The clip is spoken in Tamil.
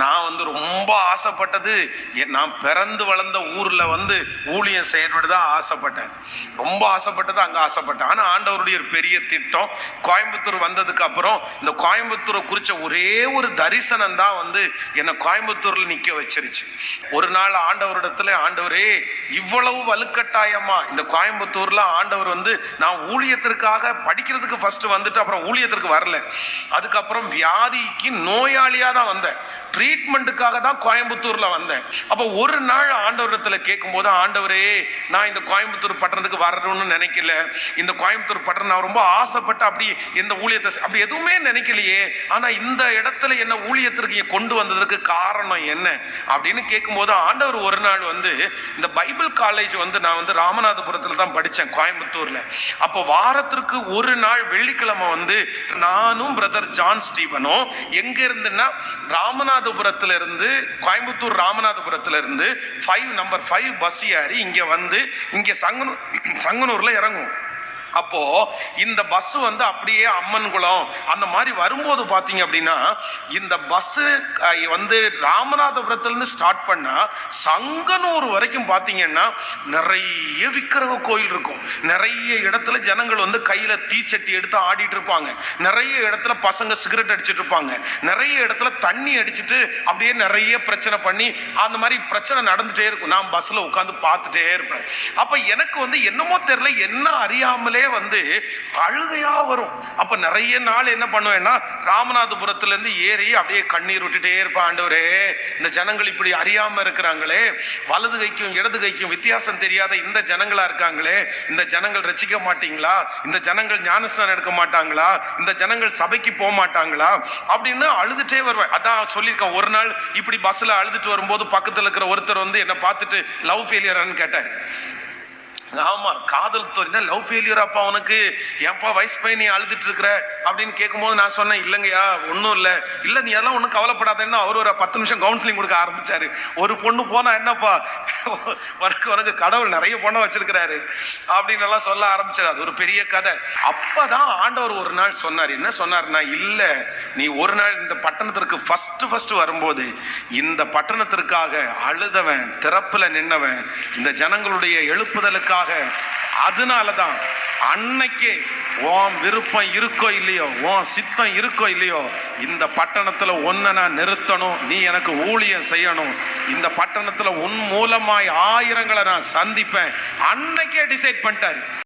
நான் வந்து ரொம்ப ஆசைப்பட்டது, நான் பிறந்து வளர்ந்த ஊர்ல வந்து ஊழியம் செய்யணும்னு ஆசைப்பட்டேன். ரொம்ப ஆசைப்பட்டது அங்க ஆசைப்பட்டேன். ஆனா ஆண்டவருடைய ஒரு பெரிய திட்டம், கோயம்புத்தூர் வந்ததுக்கு அப்புறம் இந்த கோயம்புத்தூரை குறிச்ச ஒரே ஒரு தரிசனம் தான் வந்து என்னை கோயம்புத்தூர்ல நிக்க வச்சிருச்சு. ஒரு நாள் ஆண்டவரிடத்துல, ஆண்டவரே இவ்வளவு வலுக்கட்டாயமா இந்த கோயம்புத்தூர்ல ஆண்டவர் வந்து, நான் ஊழியத்திற்காக படிக்கிறதுக்கு ஃபர்ஸ்ட் வந்துட்டு அப்புறம் ஊழியத்திற்கு வரல, அதுக்கப்புறம் வியாதிக்கு நோயாளியா தான் வந்தேன், ட்ரீட்மெண்ட்டுக்காக தான் கோயம்புத்தூர்ல வந்தேன். அப்போ ஒரு நாள் ஆண்டவரிடத்துல கேட்கும் போது, ஆண்டவரே நான் இந்த கோயம்புத்தூர் பட்டணத்துக்கு வரணும்னு நினைக்கல, இந்த கோயம்புத்தூர் பட்டணம் நான் ரொம்ப ஆசைப்பட்டு அப்படி இந்த ஊழியத்தை அப்படி எதுவுமே நினைக்கலையே, ஆனா இந்த இடத்துல என்ன ஊழியத்திற்கு கொண்டு வந்ததுக்கு காரணம் என்ன அப்படின்னு கேட்கும்போது, ஆண்டவர் ஒரு நாள் வந்து இந்த பைபிள் காலேஜ் வந்து நான் வந்து ராமநாதபுரத்துல தான் படித்தேன் கோயம்புத்தூர்ல. அப்போ வாரத்திற்கு ஒரு நாள் வெள்ளிக்கிழமை வந்து நானும் பிரதர் ஜான் ஸ்டீவனும் எங்க இருந்துன்னா ராமநாதபுரத்துல இருந்து, கோயம்புத்தூர் ராமநாதபுரத்துல இருந்து நம்பர் 5 பஸ் ஏறி இங்க வந்து இங்க சங்கனூர்ல இறங்கும். அப்போ இந்த பஸ் வந்து அப்படியே அம்மன்குளம் அந்த மாதிரி வரும்போது பாத்தீங்க அப்படின்னா, இந்த பஸ் வந்து ராமநாதபுரத்துல ஸ்டார்ட் பண்ணா சங்கனூர் வரைக்கும் பாத்தீங்கன்னா நிறைய விக்கிரக கோயில் இருக்கும். நிறைய இடத்துல ஜனங்கள் வந்து கையில தீச்சட்டி எடுத்து ஆடிட்டு இருப்பாங்க. நிறைய இடத்துல பசங்க சிகரெட் அடிச்சிட்டு இருப்பாங்க. நிறைய இடத்துல தண்ணி அடிச்சுட்டு அப்படியே நிறைய பிரச்சனை பண்ணி அந்த மாதிரி பிரச்சனை நடந்துட்டே இருக்கும். நான் பஸ்ல உட்காந்து பார்த்துட்டே இருப்பேன். அப்ப எனக்கு வந்து என்னமோ தெரியல, என்ன அறியாமலே வந்து அழுகையா வரும். அப்ப நிறைய நாள் என்ன பண்ணுவேன்னா, ராமநாதபுரத்துல இருந்து ஏறி அப்படியே கண்ணீர் விட்டுட்டே இருப்பேன். ஆண்டவரே இந்த ஜனங்கள் இப்படி அறியாம இருக்கிறாங்களே, வலது கைக்கும் இடது கைக்கும் வித்தியாசம் தெரியாத இந்த ஜனங்களா இருக்காங்களே, இந்த ஜனங்கள் ரசிக்க மாட்டீங்களா, இந்த ஜனங்கள் ஞானஸ்நானம் எடுக்க மாட்டாங்களா, இந்த ஜனங்கள் சபைக்கு போக மாட்டாங்களா அப்படின்னு அழுதுட்டே வருவேன். அதான் சொல்லியிருக்கேன், ஒரு நாள் இப்படி பஸ்ல அழுதுட்டு வரும்போது பக்கத்துல இருக்கிற ஒருத்தர் வந்து என்ன பார்த்துட்டு லவ் ஃபெயிலியரான்னு கேட்டார். ஆமா, காதல் தோறினா லவ் ஃபெயிலியர் அப்பா உனக்கு, ஏன்பா வயசு பையன் நீ அழுதுட்டு இருக்கிற அப்படின்னு கேட்கும்போது நான் சொன்னேன், இல்லைங்கய்யா ஒன்றும் இல்லை. இல்லை நீ எல்லாம் ஒன்றும் கவலைப்படாதேன்னு அவர் ஒரு 10 நிமிஷம் கவுன்சிலிங் கொடுக்க ஆரம்பிச்சாரு. ஒரு பொண்ணு போனா என்னப்பா உனக்கு கடவுள் நிறைய பொண்ணை வச்சிருக்கிறாரு அப்படின்னு எல்லாம் சொல்ல ஆரம்பிச்சாரு. அது ஒரு பெரிய கதை. அப்பதான் ஆண்டவர் ஒரு நாள் சொன்னார். என்ன சொன்னார்னா, இல்லை நீ ஒரு நாள் இந்த பட்டணத்திற்கு ஃபர்ஸ்ட் வரும்போது இந்த பட்டணத்திற்காக அழுதவன், திறப்புல நின்னவன், இந்த ஜனங்களுடைய எழுப்புதலுக்காக, அதனாலதான் அன்னைக்கே உன் விருப்பம் இருக்கோ இல்லையோ, உன் சித்தம் இருக்கோ இல்லையோ, இந்த பட்டணத்துல ஒன்ன நான் நிறுத்தணும், நீ எனக்கு ஊழியம் செய்யணும், இந்த பட்டணத்துல உன் மூலமாய் ஆயிரங்களை நான் சந்திப்பேன், அன்னைக்கே டிசைட் பண்ணிட்டாரு.